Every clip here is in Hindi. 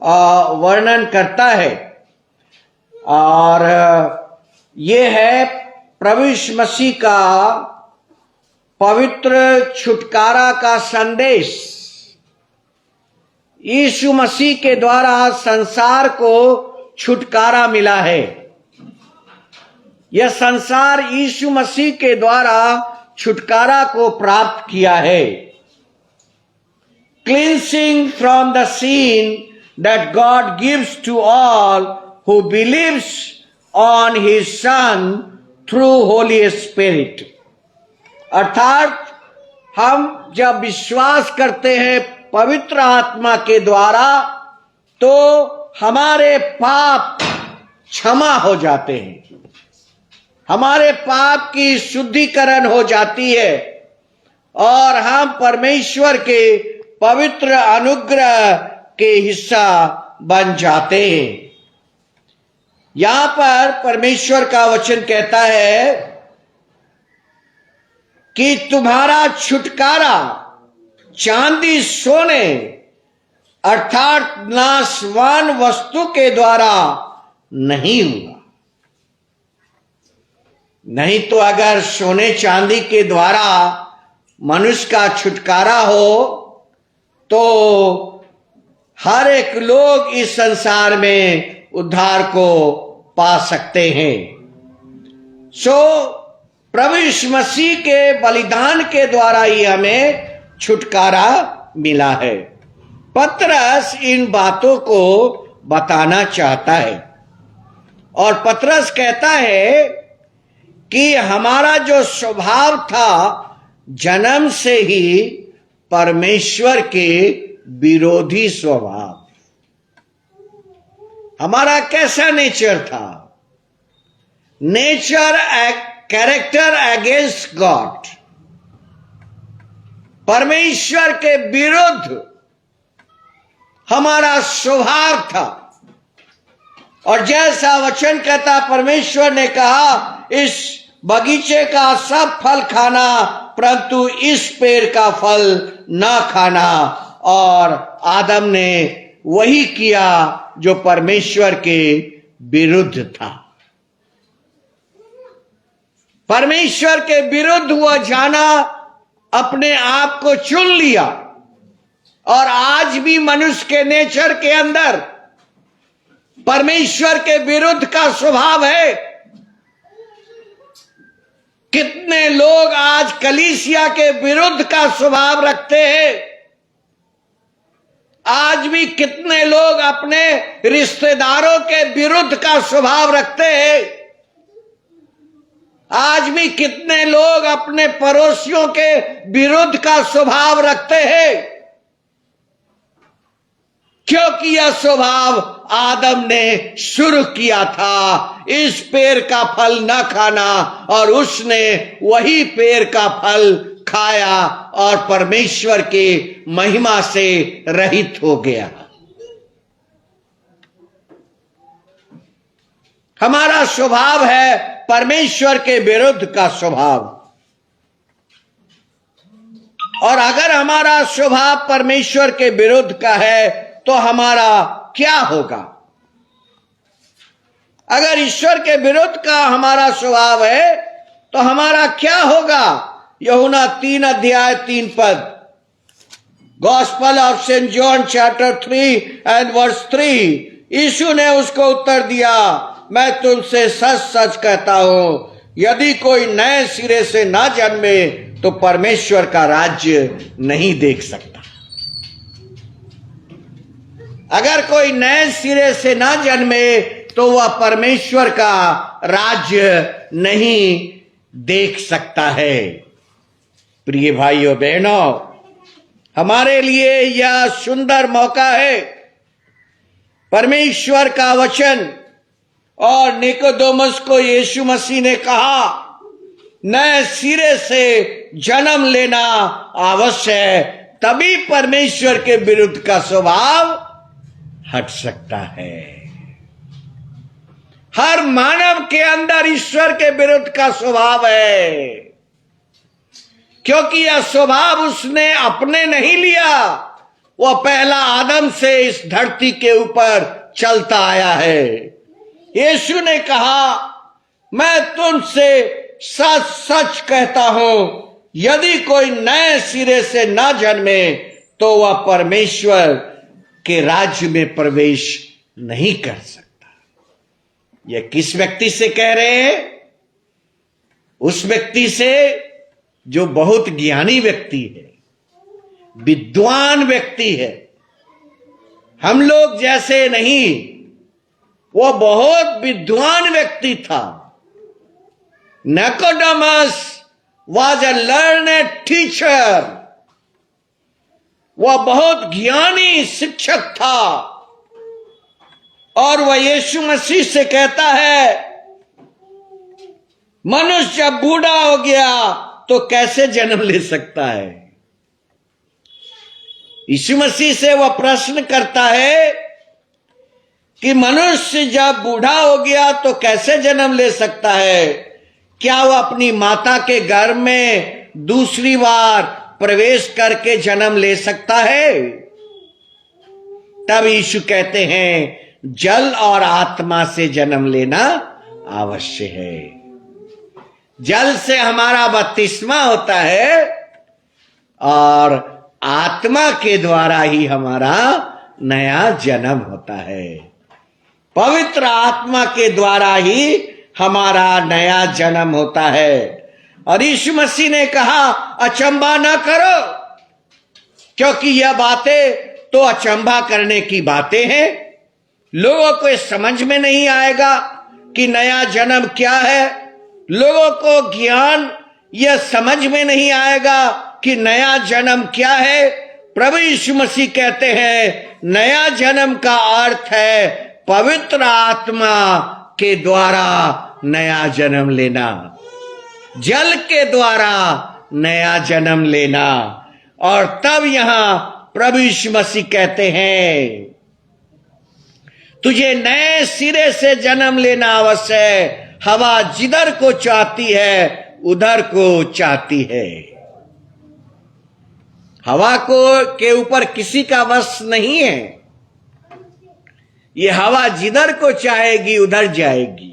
वर्णन करता है। और ये है प्रभु यीशु मसीह का पवित्र छुटकारा का संदेश। यीशु मसीह के द्वारा संसार को छुटकारा मिला है। यह संसार यीशु मसीह के द्वारा छुटकारा को प्राप्त किया है। Cleansing from the sin that God gives to all who believes on his Son through Holy Spirit। अर्थात हम जब विश्वास करते हैं पवित्र आत्मा के द्वारा तो हमारे पाप क्षमा हो जाते हैं, हमारे पाप की शुद्धिकरण हो जाती है और हम परमेश्वर के पवित्र अनुग्रह के हिस्सा बन जाते हैं। यहां पर परमेश्वर का वचन कहता है कि तुम्हारा छुटकारा चांदी सोने अर्थात नाशवान वस्तु के द्वारा नहीं हुआ। नहीं तो अगर सोने चांदी के द्वारा मनुष्य का छुटकारा हो तो हर एक लोग इस संसार में उद्धार को पा सकते हैं। प्रभु यीशु मसीह के बलिदान के द्वारा ही हमें छुटकारा मिला है। पतरस इन बातों को बताना चाहता है और पतरस कहता है कि हमारा जो स्वभाव था जन्म से ही परमेश्वर के विरोधी स्वभाव। हमारा कैसा नेचर था? नेचर कैरेक्टर अगेंस्ट गॉड, परमेश्वर के विरुद्ध हमारा स्वभाव था। और जैसा वचन कहता परमेश्वर ने कहा इस बगीचे का सब फल खाना परंतु इस पेड़ का फल ना खाना। और आदम ने वही किया जो परमेश्वर के विरुद्ध था। परमेश्वर के विरुद्ध हुआ जाना अपने आप को चुन लिया। और आज भी मनुष्य के नेचर के अंदर परमेश्वर के विरुद्ध का स्वभाव है। कितने लोग आज कलीसिया के विरुद्ध का स्वभाव रखते हैं। आज भी कितने लोग अपने रिश्तेदारों के विरुद्ध का स्वभाव रखते हैं। आज भी कितने लोग अपने पड़ोसियों के विरुद्ध का स्वभाव रखते हैं, क्योंकि यह स्वभाव आदम ने शुरू किया था, इस पेड़ का फल न खाना, और उसने वही पेड़ का फल खाया और परमेश्वर के महिमा से रहित हो गया। हमारा स्वभाव है परमेश्वर के विरुद्ध का स्वभाव। और अगर हमारा स्वभाव परमेश्वर के विरुद्ध का है तो हमारा क्या होगा? अगर ईश्वर के विरुद्ध का हमारा स्वभाव है तो हमारा क्या होगा? यूहन्ना 3:3 gospel of saint John chapter 3:3। यीशु ने उसको उत्तर दिया, मैं तुमसे सच सच कहता हूं, यदि कोई नए सिरे से ना जन्मे तो परमेश्वर का राज्य नहीं देख सकता। अगर कोई नए सिरे से ना जन्मे तो वह परमेश्वर का राज्य नहीं देख सकता है। प्रिय भाइयों बहनों, हमारे लिए यह सुंदर मौका है। परमेश्वर का वचन और निकोदेमुस को यीशु मसीह ने कहा नए सिरे से जन्म लेना आवश्यक है, तभी परमेश्वर के विरुद्ध का स्वभाव हट सकता है। हर मानव के अंदर ईश्वर के विरुद्ध का स्वभाव है, क्योंकि यह स्वभाव उसने अपने नहीं लिया, वह पहला आदम से इस धरती के ऊपर चलता आया है। यीशु ने कहा, मैं तुमसे सच सच कहता हूं, यदि कोई नए सिरे से न जन्मे तो वह परमेश्वर के राज्य में प्रवेश नहीं कर सकता। यह किस व्यक्ति से कह रहे हैं? उस व्यक्ति से जो बहुत ज्ञानी व्यक्ति है, विद्वान व्यक्ति है, हम लोग जैसे नहीं। वो बहुत विद्वान व्यक्ति था। Nicodemus was a learned teacher. वह बहुत ज्ञानी शिक्षक था और वह यीशु मसीह से कहता है, मनुष्य जब बूढ़ा हो गया तो कैसे जन्म ले सकता है? यीशु मसीह से वह प्रश्न करता है कि मनुष्य जब बूढ़ा हो गया तो कैसे जन्म ले सकता है? क्या वह अपनी माता के गर्भ में दूसरी बार प्रवेश करके जन्म ले सकता है? तब यीशु कहते हैं, जल और आत्मा से जन्म लेना अवश्य है। जल से हमारा बपतिस्मा होता है और आत्मा के द्वारा ही हमारा नया जन्म होता है। पवित्र आत्मा के द्वारा ही हमारा नया जन्म होता है। और यीशु मसीह ने कहा, अचंभा न करो, क्योंकि यह बातें तो अचंभा करने की बातें हैं। लोगों को समझ में नहीं आएगा कि नया जन्म क्या है। लोगों को ज्ञान यह समझ में नहीं आएगा कि नया जन्म क्या है। प्रभु यीशु मसीह कहते हैं, नया जन्म का अर्थ है पवित्र आत्मा के द्वारा नया जन्म लेना, जल के द्वारा नया जन्म लेना। और तब यहां प्रभु यीशु मसीह कहते हैं, तुझे नए सिरे से जन्म लेना अवश्य है। हवा जिधर को चाहती है उधर को चाहती है। हवा को के ऊपर किसी का वश नहीं है। ये हवा जिधर को चाहेगी उधर जाएगी।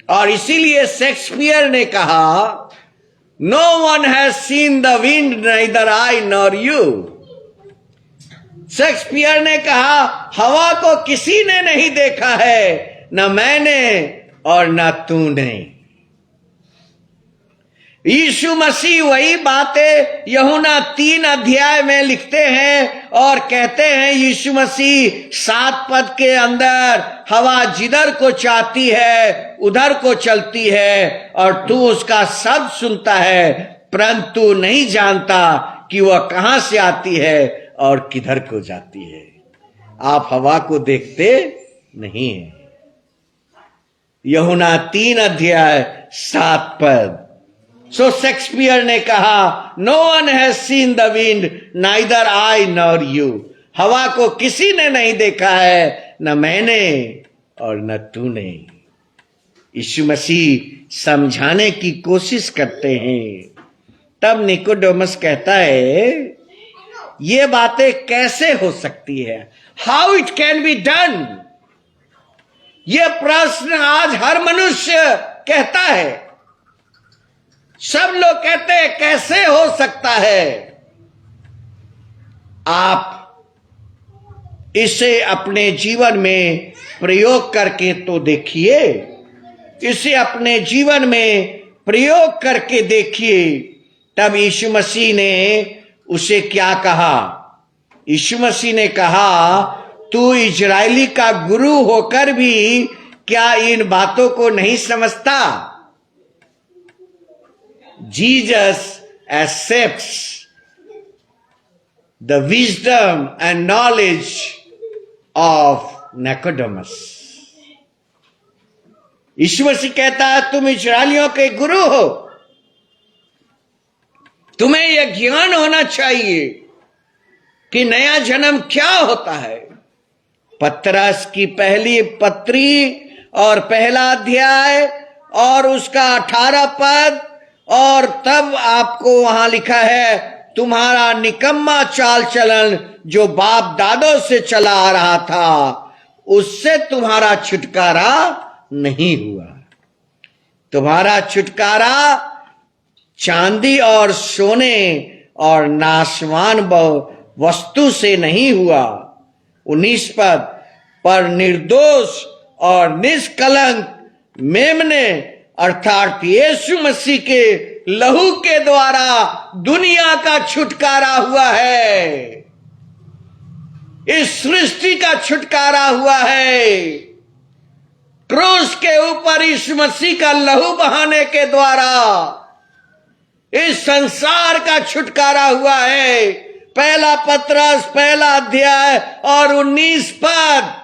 और इसीलिए शेक्सपियर ने कहा, no one has seen the wind neither I nor you. Shakespeare ने कहा, हवा को किसी ने नहीं देखा है, न मैंने और न तूने। यीशु मसीह वही बातें यूहन्ना 3 अध्याय में लिखते हैं और कहते हैं, यीशु मसीह 7 पद के अंदर, हवा जिधर को चाहती है उधर को चलती है और तू उसका शब्द सुनता है, परंतु नहीं जानता कि वह कहां से आती है और किधर को जाती है। आप हवा को देखते नहीं हैं। यूहन्ना 3 अध्याय 7 पद। सो शेक्सपियर ने कहा, no one has seen the wind neither I nor you. हवा को किसी ने नहीं देखा है, न मैंने और न तूने। यीशु मसीह समझाने की कोशिश करते हैं। तब निकोडेमस कहता है, ये बातें कैसे हो सकती है? How it can be done? यह प्रश्न आज हर मनुष्य कहता है। सब लोग कहते हैं, कैसे हो सकता है? आप इसे अपने जीवन में प्रयोग करके तो देखिए। इसे अपने जीवन में प्रयोग करके देखिए। तब यीशु मसीह ने उसे क्या कहा? यीशु मसीह ने कहा, तू इजरायली का गुरु होकर भी क्या इन बातों को नहीं समझता? Jesus accepts the wisdom and knowledge of Nicodemus. यीशु मसीह कहता है, तुम इस्राएलियों के गुरु हो, तुम्हें यह ज्ञान होना चाहिए कि नया जन्म क्या होता है। पतरस की पहली पत्री और पहला अध्याय और उसका 18 पद, और तब आपको वहां लिखा है, तुम्हारा निकम्मा चाल चलन जो बाप दादों से चला आ रहा था, उससे तुम्हारा छुटकारा नहीं हुआ। तुम्हारा छुटकारा चांदी और सोने और नाशवान वस्तु से नहीं हुआ। 19 पद, पर निर्दोष और निष्कलंक मेमने अर्थात यीशु मसीह के लहू के द्वारा दुनिया का छुटकारा हुआ है। इस सृष्टि का छुटकारा हुआ है। क्रूस के ऊपर यीशु मसीह का लहू बहाने के द्वारा इस संसार का छुटकारा हुआ है। पहला पत्रस पहला अध्याय और 19 पद,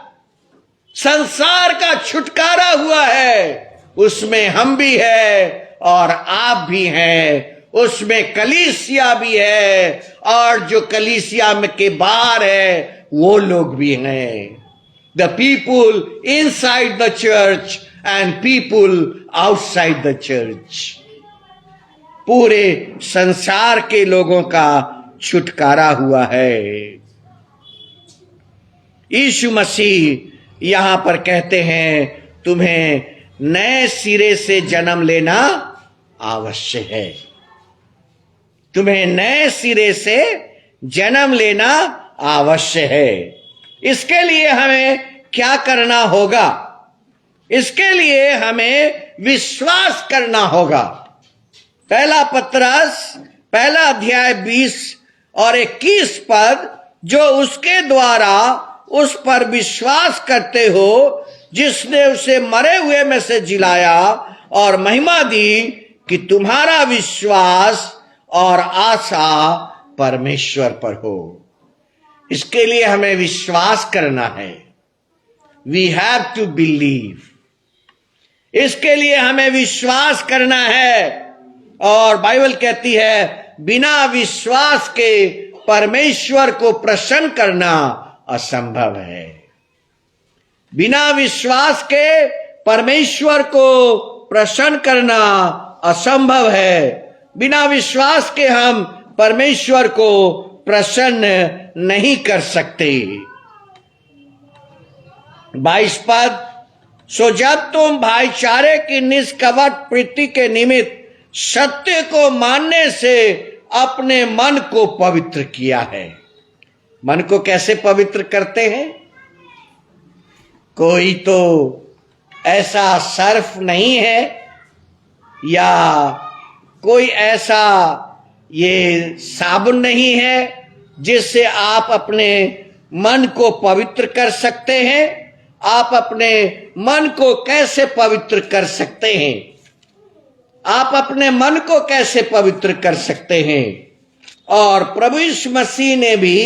संसार का छुटकारा हुआ है। उसमें हम भी है और आप भी हैं। उसमें कलीसिया भी है और जो कलीसिया में के बाहर है वो लोग भी हैं। The people inside the church and people outside the church. पूरे संसार के लोगों का छुटकारा हुआ है। यीशु मसीह यहां पर कहते हैं तुम्हें नए सिरे से जन्म लेना आवश्यक है। तुम्हें नए सिरे से जन्म लेना आवश्यक है। इसके लिए हमें क्या करना होगा? इसके लिए हमें विश्वास करना होगा। पहला पत्रस पहला अध्याय 20 और 21 पद, जो उसके द्वारा उस पर विश्वास करते हो जिसने उसे मरे हुए में से जिलाया और महिमा दी, कि तुम्हारा विश्वास और आशा परमेश्वर पर हो। इसके लिए हमें विश्वास करना है। We have to believe. इसके लिए हमें विश्वास करना है। और बाइबल कहती है बिना विश्वास के परमेश्वर को प्रसन्न करना असंभव है। बिना विश्वास के परमेश्वर को प्रसन्न करना असंभव है। बिना विश्वास के हम परमेश्वर को प्रसन्न नहीं कर सकते। 22 पद, सो जब तुम भाईचारे की निष्कपट प्रीति के निमित्त सत्य को मानने से अपने मन को पवित्र किया है। मन को कैसे पवित्र करते हैं? कोई तो ऐसा सर्फ नहीं है या कोई ऐसा ये साबुन नहीं है जिससे आप अपने मन को पवित्र कर सकते हैं। आप अपने मन को कैसे पवित्र कर सकते हैं? आप अपने मन को कैसे पवित्र कर सकते हैं? और प्रभु यीशु मसीह ने भी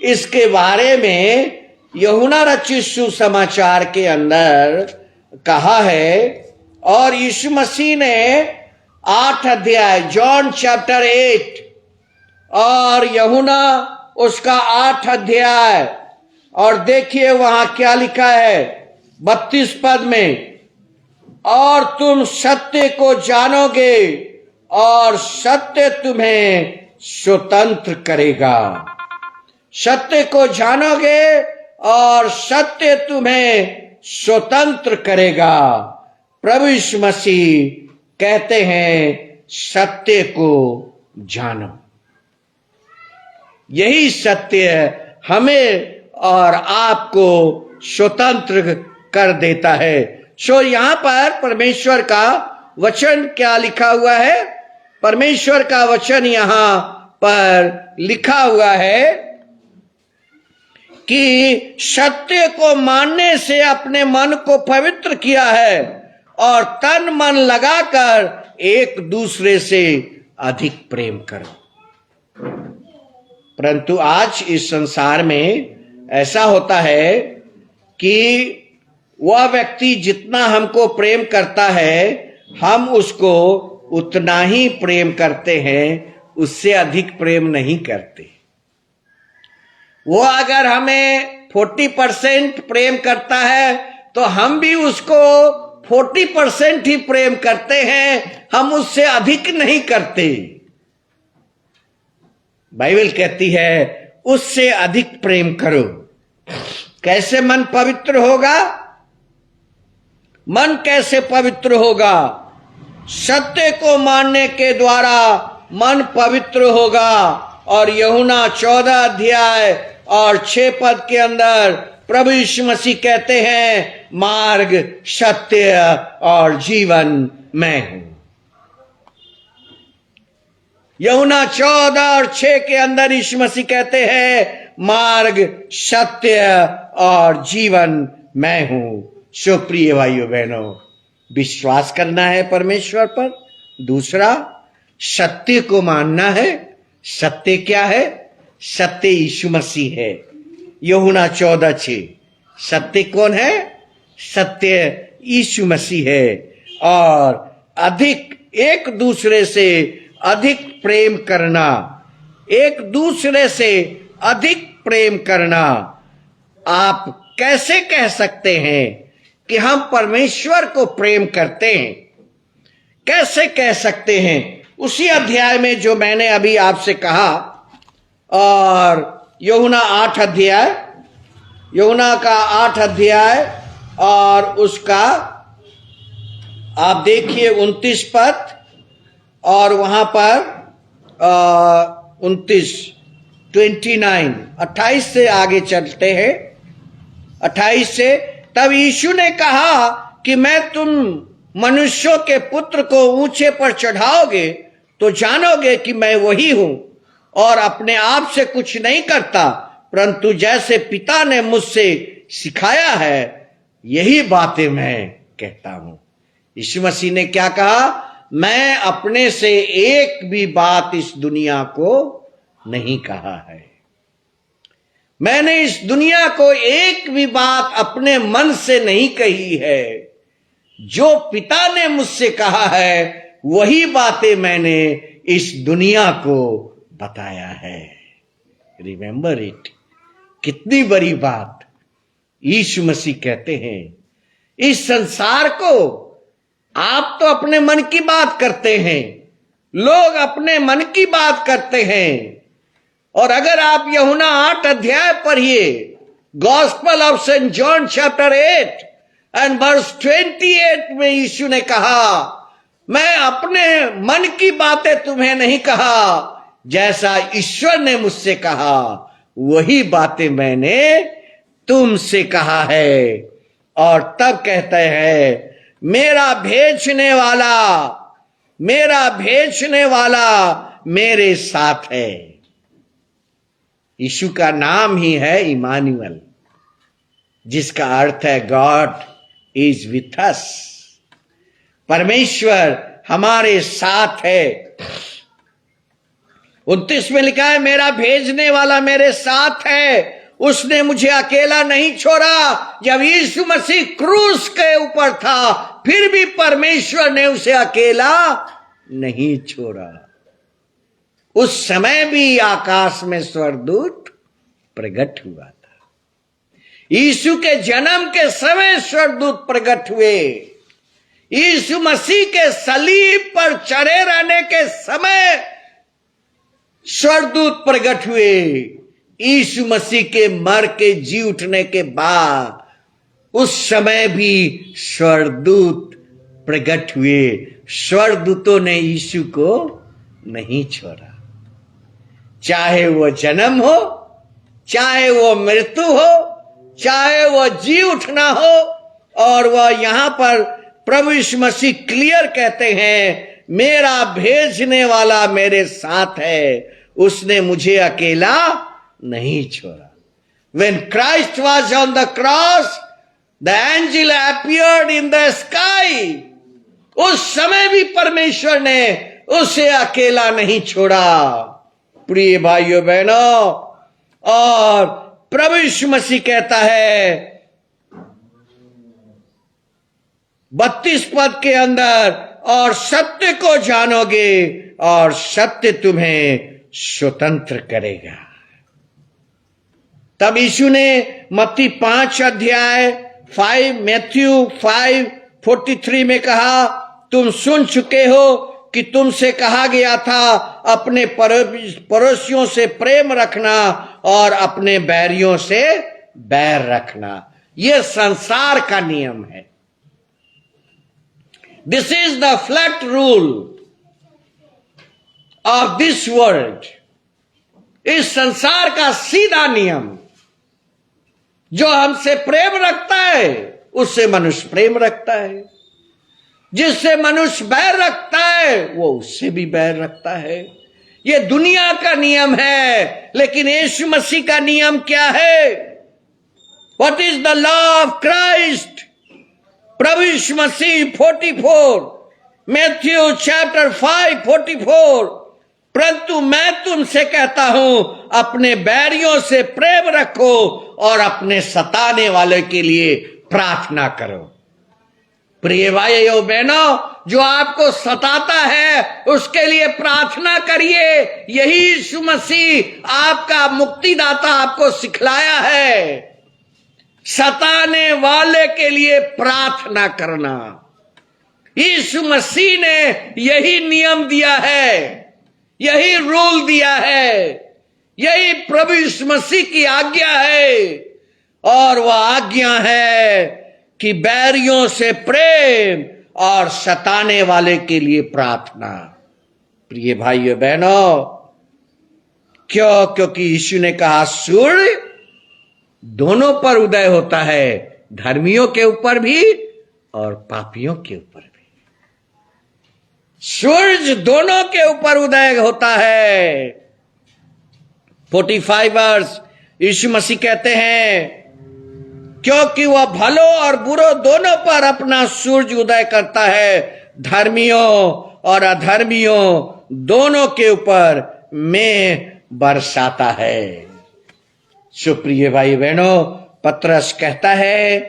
इसके बारे में यूहन्ना रचित सुसमाचार के अंदर कहा है। और यीशु मसीह ने 8 अध्याय जॉन चैप्टर 8 और यूहन्ना उसका 8 अध्याय, और देखिए वहां क्या लिखा है 32 पद में, और तुम सत्य को जानोगे और सत्य तुम्हें स्वतंत्र करेगा। सत्य को जानोगे और सत्य तुम्हें स्वतंत्र करेगा। प्रभु यीशु मसीह कहते हैं सत्य को जानो। यही सत्य हमें और आपको स्वतंत्र कर देता है। सो यहां पर परमेश्वर का वचन क्या लिखा हुआ है? परमेश्वर का वचन यहां पर लिखा हुआ है कि सत्य को मानने से अपने मन को पवित्र किया है और तन मन लगाकर एक दूसरे से अधिक प्रेम करो। परंतु आज इस संसार में ऐसा होता है कि वह व्यक्ति जितना हमको प्रेम करता है हम उसको उतना ही प्रेम करते हैं, उससे अधिक प्रेम नहीं करते। वो अगर हमें 40% प्रेम करता है तो हम भी उसको 40% ही प्रेम करते हैं, हम उससे अधिक नहीं करते। बाइबल कहती है उससे अधिक प्रेम करो। कैसे मन पवित्र होगा? मन कैसे पवित्र होगा? सत्य को मानने के द्वारा मन पवित्र होगा। और यूहन्ना 14 अध्याय और 6 पद के अंदर प्रभु यीशु मसीह कहते हैं, मार्ग, सत्य और जीवन मैं हूं। यूहन्ना 14 और 6 के अंदर यीशु मसीह कहते हैं, मार्ग, सत्य और जीवन मैं हूं। सो प्रिय भाइयों बहनों, विश्वास करना है परमेश्वर पर। दूसरा, सत्य को मानना है। सत्य क्या है? सत्य यीशु मसीह है। यूहन्ना 14:6। सत्य कौन है? सत्य यीशु मसीह है। और अधिक, एक दूसरे से अधिक प्रेम करना, एक दूसरे से अधिक प्रेम करना। आप कैसे कह सकते हैं कि हम परमेश्वर को प्रेम करते हैं? कैसे कह सकते हैं? उसी अध्याय में जो मैंने अभी आपसे कहा, और यूहन्ना 8 अध्याय, यूहन्ना का 8 अध्याय और उसका आप देखिए 29 पद, और वहां पर 28 से आगे चलते हैं। 28 से, तब यीशु ने कहा कि मैं तुम मनुष्यों के पुत्र को ऊंचे पर चढ़ाओगे तो जानोगे कि मैं वही हूं, और अपने आप से कुछ नहीं करता, परंतु जैसे पिता ने मुझसे सिखाया है यही बातें मैं कहता हूं। यीशु मसीह ने क्या कहा? मैं अपने से एक भी बात इस दुनिया को नहीं कहा है। मैंने इस दुनिया को एक भी बात अपने मन से नहीं कही है। जो पिता ने मुझसे कहा है वही बातें मैंने इस दुनिया को बताया है। Remember it. कितनी बड़ी बात यीशु मसीह कहते हैं। इस संसार को आप तो अपने मन की बात करते हैं, लोग अपने मन की बात करते हैं। और अगर आप यूहन्ना 8 अध्याय पढ़िए, gospel of saint John chapter 8 and verse 28 में यीशु ने कहा, मैं अपने मन की बातें तुम्हें नहीं कहा, जैसा ईश्वर ने मुझसे कहा वही बातें मैंने तुमसे कहा है। और तब कहते हैं, मेरा भेजने वाला मेरे साथ है। यीशु का नाम ही है इमानुएल, जिसका अर्थ है गॉड इज विथ अस। परमेश्वर हमारे साथ है। 29 में लिखा है, मेरा भेजने वाला मेरे साथ है, उसने मुझे अकेला नहीं छोड़ा। जब यीशु मसीह क्रूस के ऊपर था फिर भी परमेश्वर ने उसे अकेला नहीं छोड़ा। उस समय भी आकाश में स्वर्गदूत प्रकट हुआ था। यीशु के जन्म के समय स्वर्गदूत प्रकट हुए। यीशु मसीह के सलीब पर चढ़े रहने के समय स्वर्गदूत प्रकट हुए। यीशु मसीह के मर के जी उठने के बाद उस समय भी स्वर्गदूत प्रकट हुए। स्वर्गदूतों ने यीशु को नहीं छोड़ा। चाहे वो जन्म हो, चाहे वो मृत्यु हो, चाहे वो जी उठना हो। और वह यहां पर प्रभु यीशु मसीह क्लियर कहते हैं, मेरा भेजने वाला मेरे साथ है, उसने मुझे अकेला नहीं छोड़ा। When Christ was on the cross, the angel appeared in the sky. उस समय भी परमेश्वर ने उसे अकेला नहीं छोड़ा। प्रिय भाइयों बहनों, और प्रभु यीशु मसीह कहता है 32 पद के अंदर, और सत्य को जानोगे और सत्य तुम्हें स्वतंत्र करेगा। तब यीशु ने मत्ती 5 अध्याय 5 मैथ्यू 5:43 में कहा, तुम सुन चुके हो कि तुमसे कहा गया था अपने पड़ोसियों से प्रेम रखना और अपने बैरियों से बैर रखना। यह संसार का नियम है। This is the flat rule of this world. इस संसार का सीधा नियम, जो हमसे प्रेम रखता है उससे मनुष्य प्रेम रखता है, जिससे मनुष्य बैर रखता है वो उससे भी बैर रखता है। ये दुनिया का नियम है, लेकिन यीशु मसीह का नियम क्या है? What is the law of Christ? प्रभु यीशु मसीह 44, मैथ्यू चैप्टर 5:44, परंतु मैं तुमसे कहता हूं अपने बैरियों से प्रेम रखो और अपने सताने वाले के लिए प्रार्थना करो। प्रिय भाइयों बहनों, जो आपको सताता है उसके लिए प्रार्थना करिए। यही यीशु मसीह आपका मुक्तिदाता आपको सिखलाया है, सताने वाले के लिए प्रार्थना करना। यीशु मसीह ने यही नियम दिया है, यही रूल दिया है, यही प्रभु यीशु मसीह की आज्ञा है। और वह आज्ञा है कि बैरियों से प्रेम और सताने वाले के लिए प्रार्थना। प्रिय भाइयों बहनों, क्यों? क्योंकि यीशु ने कहा सूर्य दोनों पर उदय होता है, धर्मियों के ऊपर भी और पापियों के ऊपर भी। सूर्य दोनों के ऊपर उदय होता है। 45 वर्ष यीशु मसीह कहते हैं, क्योंकि वह भलों और बुरों दोनों पर अपना सूरज उदय करता है, धर्मियों और अधर्मियों दोनों के ऊपर में बरसाता है। सुप्रिय भाई बहनों, पतरस कहता है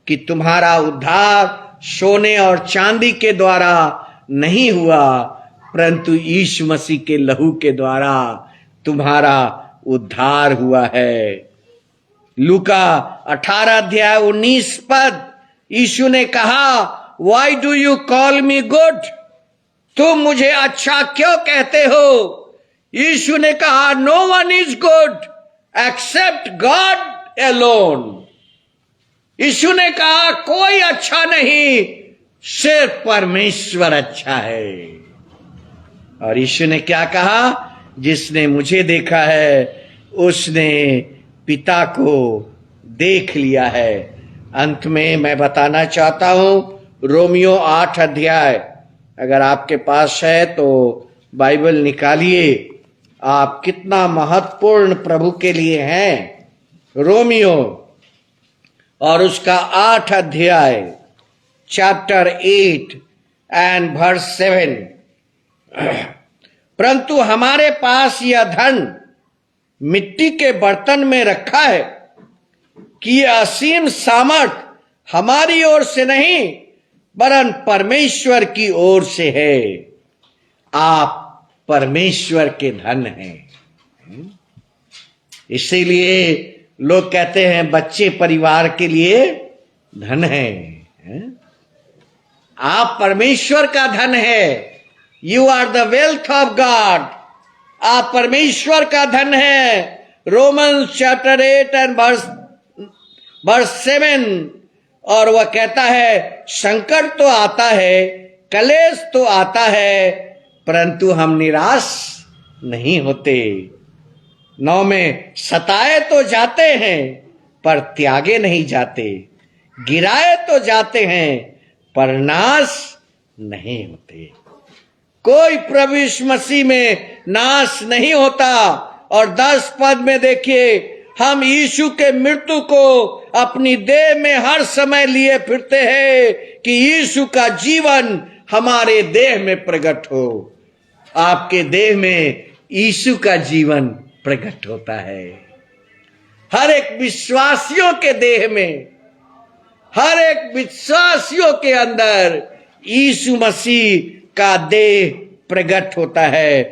कि तुम्हारा उद्धार सोने और चांदी के द्वारा नहीं हुआ, परंतु यीशु मसीह के लहू के द्वारा तुम्हारा उद्धार हुआ है। लूका 18:19 यीशु ने कहा, why do you call me good? तुम मुझे अच्छा क्यों कहते हो? यीशु ने कहा, no one is good except God alone. Yeshu ने कहा कोई अच्छा नहीं, सिर्फ परमेश्वर अच्छा है। और यीशु ने क्या कहा? जिसने मुझे देखा है उसने पिता को देख लिया है। अंत में मैं बताना चाहता हूं रोमियो 8 अध्याय, अगर आपके पास है तो बाइबल निकालिए। आप कितना महत्वपूर्ण प्रभु के लिए हैं। रोमियो और उसका 8 अध्याय चैप्टर 8 एंड वर्स 7। परंतु हमारे पास यह धन मिट्टी के बर्तन में रखा है कि यह असीम सामर्थ हमारी ओर से नहीं वरन परमेश्वर की ओर से है। आप परमेश्वर के धन हैं। इसीलिए लोग कहते हैं बच्चे परिवार के लिए धन हैं। आप परमेश्वर का धन है। You are the wealth of God. आप परमेश्वर का धन है। Romans chapter 8 and verse 7। और वह कहता है संकट तो आता है, कलेश तो आता है, परंतु हम निराश नहीं होते। 9 में सताए तो जाते हैं पर त्यागे नहीं जाते, गिराए तो जाते हैं पर नाश नहीं होते। कोई प्रभु यीशु मसीह में नाश नहीं होता। और 10 पद में देखिए, हम यीशु के मृत्यु को अपनी देह में हर समय लिए फिरते हैं कि यीशु का जीवन हमारे देह में प्रकट हो। आपके देह में यीशु का जीवन प्रकट होता है। हर एक विश्वासियों के देह में, हर एक विश्वासियों के अंदर यीशु मसीह का देह प्रकट होता है।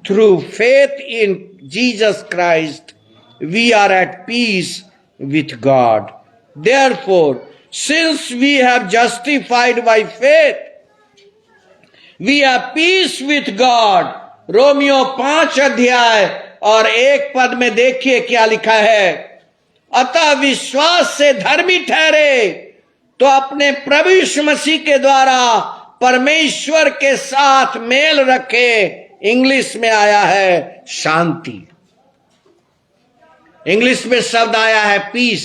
Through faith in Jesus Christ we are at peace with God. Therefore, since we have justified by faith, we have peace with God. रोमियो 5 अध्याय और 1 पद में देखिए क्या लिखा है। अतः विश्वास से धर्मी ठहरे तो अपने प्रभु यीशु मसीह के द्वारा परमेश्वर के साथ मेल रखे। इंग्लिश में आया है शांति, इंग्लिश में शब्द आया है पीस,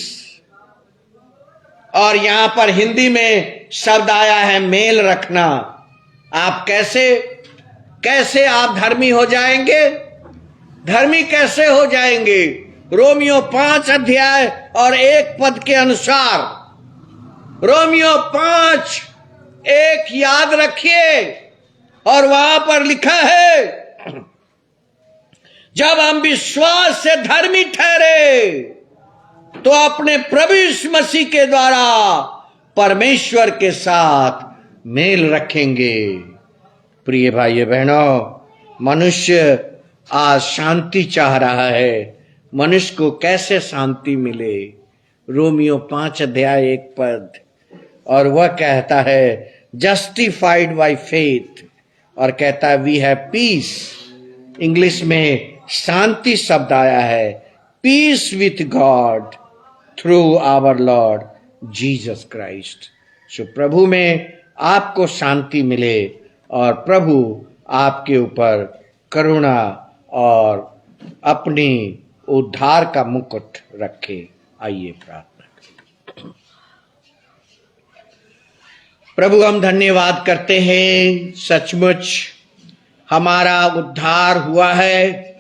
और यहां पर हिंदी में शब्द आया है मेल रखना। आप कैसे आप धर्मी हो जाएंगे? धर्मी कैसे हो जाएंगे? रोमियो 5 अध्याय और 1 पद के अनुसार, रोमियो 5:1 याद रखिए, और वहां पर लिखा है, जब हम विश्वास से धर्मी ठहरे तो अपने प्रभु यीशु मसीह के द्वारा परमेश्वर के साथ मेल रखेंगे। प्रिय भाइयों बहनों, मनुष्य आज शांति चाह रहा है। मनुष्य को कैसे शांति मिले? रोमियो 5 अध्याय 1 पद, और वह कहता है जस्टिफाइड बाय फेथ, और कहता है वी हैव पीस। इंग्लिश में शांति शब्द आया है peace with God through our Lord Jesus Christ. So प्रभु में आपको शांति मिले और प्रभु आपके ऊपर करुणा और अपनी उद्धार का मुकुट रखे। आइए प्रार्थना करें। प्रभु हम धन्यवाद करते हैं, सचमुच हमारा उद्धार हुआ है,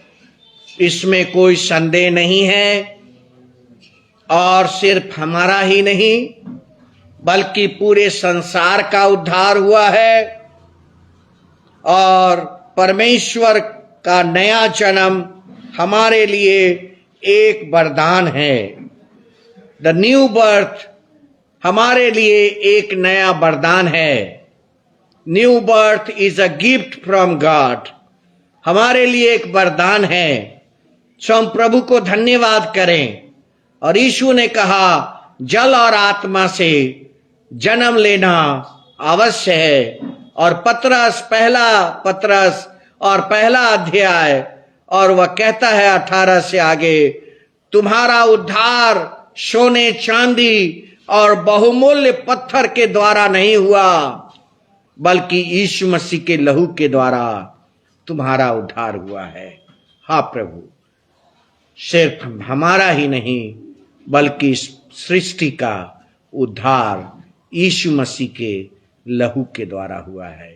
इसमें कोई संदेह नहीं है। और सिर्फ हमारा ही नहीं बल्कि पूरे संसार का उद्धार हुआ है, और परमेश्वर का नया जन्म हमारे लिए एक वरदान है। द न्यू बर्थ हमारे लिए एक नया वरदान है। New birth is a gift from God, हमारे लिए एक वरदान है। सो हम प्रभु को धन्यवाद करें। और यीशु ने कहा जल और आत्मा से जन्म लेना अवश्य है। और पहला पत्रस और पहला अध्याय, और वह कहता है 18 से आगे, तुम्हारा उद्धार सोने चांदी और बहुमूल्य पत्थर के द्वारा नहीं हुआ, बल्कि यीशु मसीह के लहू के द्वारा तुम्हारा उद्धार हुआ है। हाँ प्रभु, सिर्फ हमारा ही नहीं बल्कि सृष्टि का उद्धार यीशु मसीह के लहू के द्वारा हुआ है।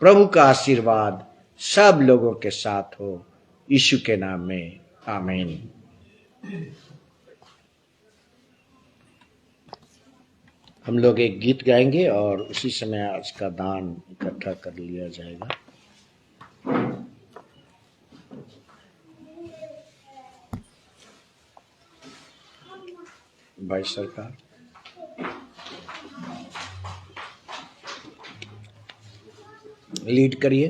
प्रभु का आशीर्वाद सब लोगों के साथ हो, यीशु के नाम में आमीन। हम लोग एक गीत गाएंगे और उसी समय आज का दान इकट्ठा कर लिया जाएगा। भाई सरकार, लीड करिए।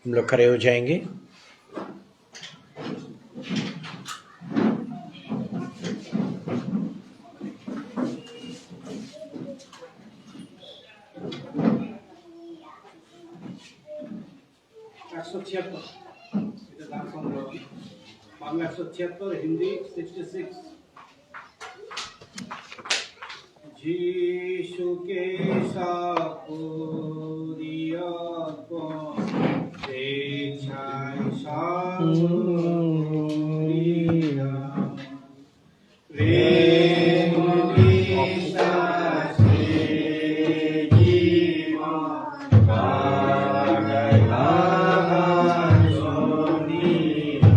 हम लोग खड़े हो जाएंगे। बांग्ला 176, हिंदी 66। यीशु के सापुरिया को देखाय सापुरिया प्रेम निशा से जीवन पागला सोनिया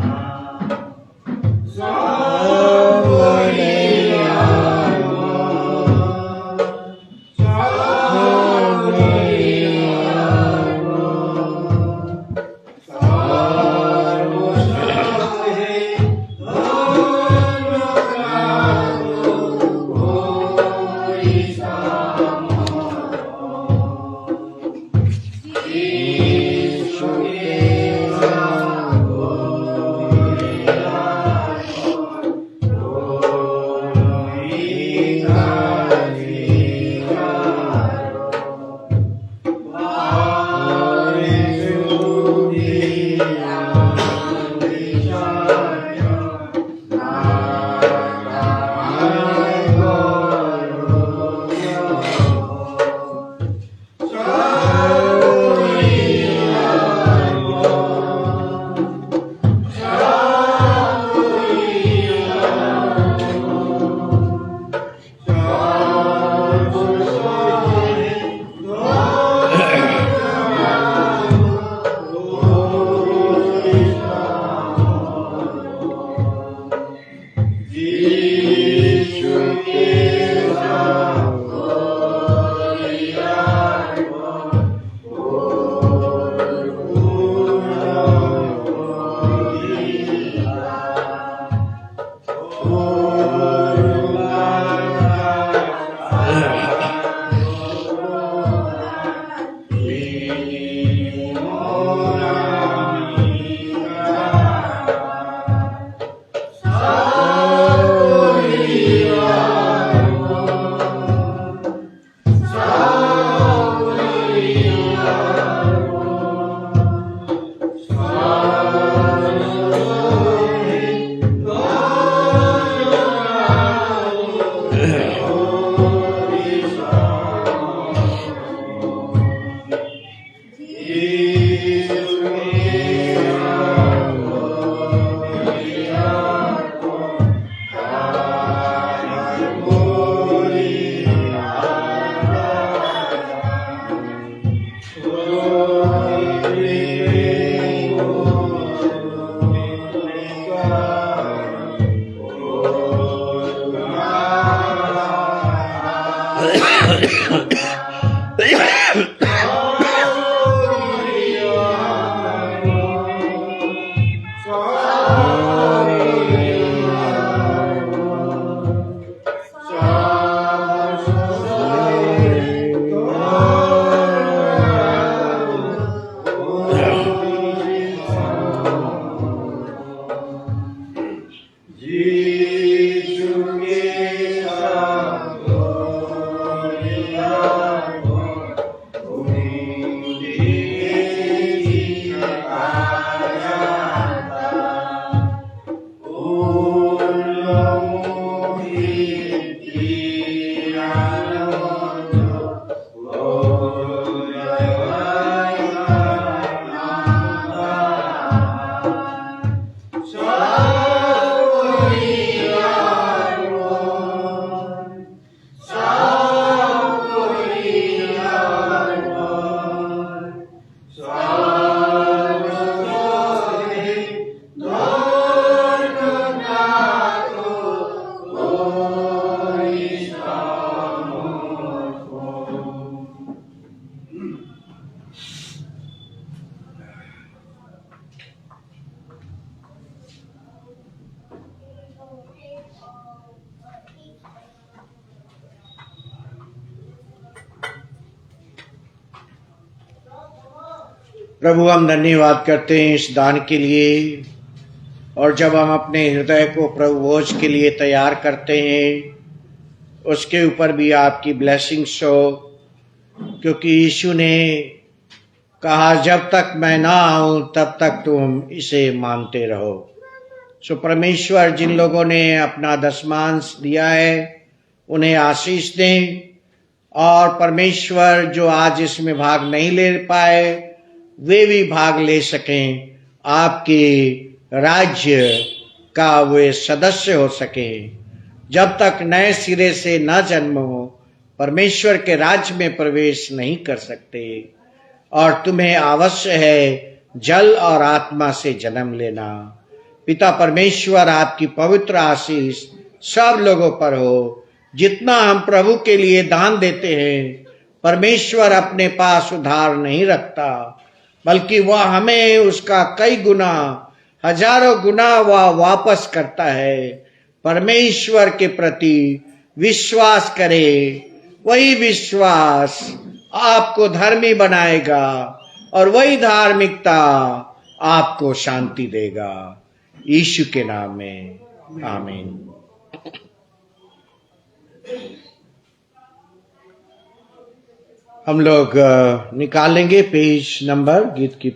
प्रभु, हम धन्यवाद करते हैं इस दान के लिए, और जब हम अपने हृदय को प्रभु भोज के लिए तैयार करते हैं, उसके ऊपर भी आपकी ब्लेसिंग्स हो, क्योंकि यीशु ने कहा जब तक मैं ना आऊं तब तक तुम इसे मानते रहो। सो परमेश्वर, जिन लोगों ने अपना दशमांश दिया है उन्हें आशीष दें, और परमेश्वर जो आज इसमें भाग नहीं ले पाए वे भी भाग ले सकें, आपके राज्य का वे सदस्य हो सके। जब तक नए सिरे से न जन्मो परमेश्वर के राज्य में प्रवेश नहीं कर सकते, और तुम्हें आवश्यक है जल और आत्मा से जन्म लेना। पिता परमेश्वर, आपकी पवित्र आशीष सब लोगों पर हो। जितना हम प्रभु के लिए दान देते हैं, परमेश्वर अपने पास उधार नहीं रखता, बल्कि वह हमें उसका कई गुना, हजारों गुना वह वापस करता है। परमेश्वर के प्रति विश्वास करे, वही विश्वास आपको धर्मी बनाएगा, और वही धार्मिकता आपको शांति देगा। यीशु के नाम में आमीन। हम लोग निकालेंगे पेज नंबर गीत की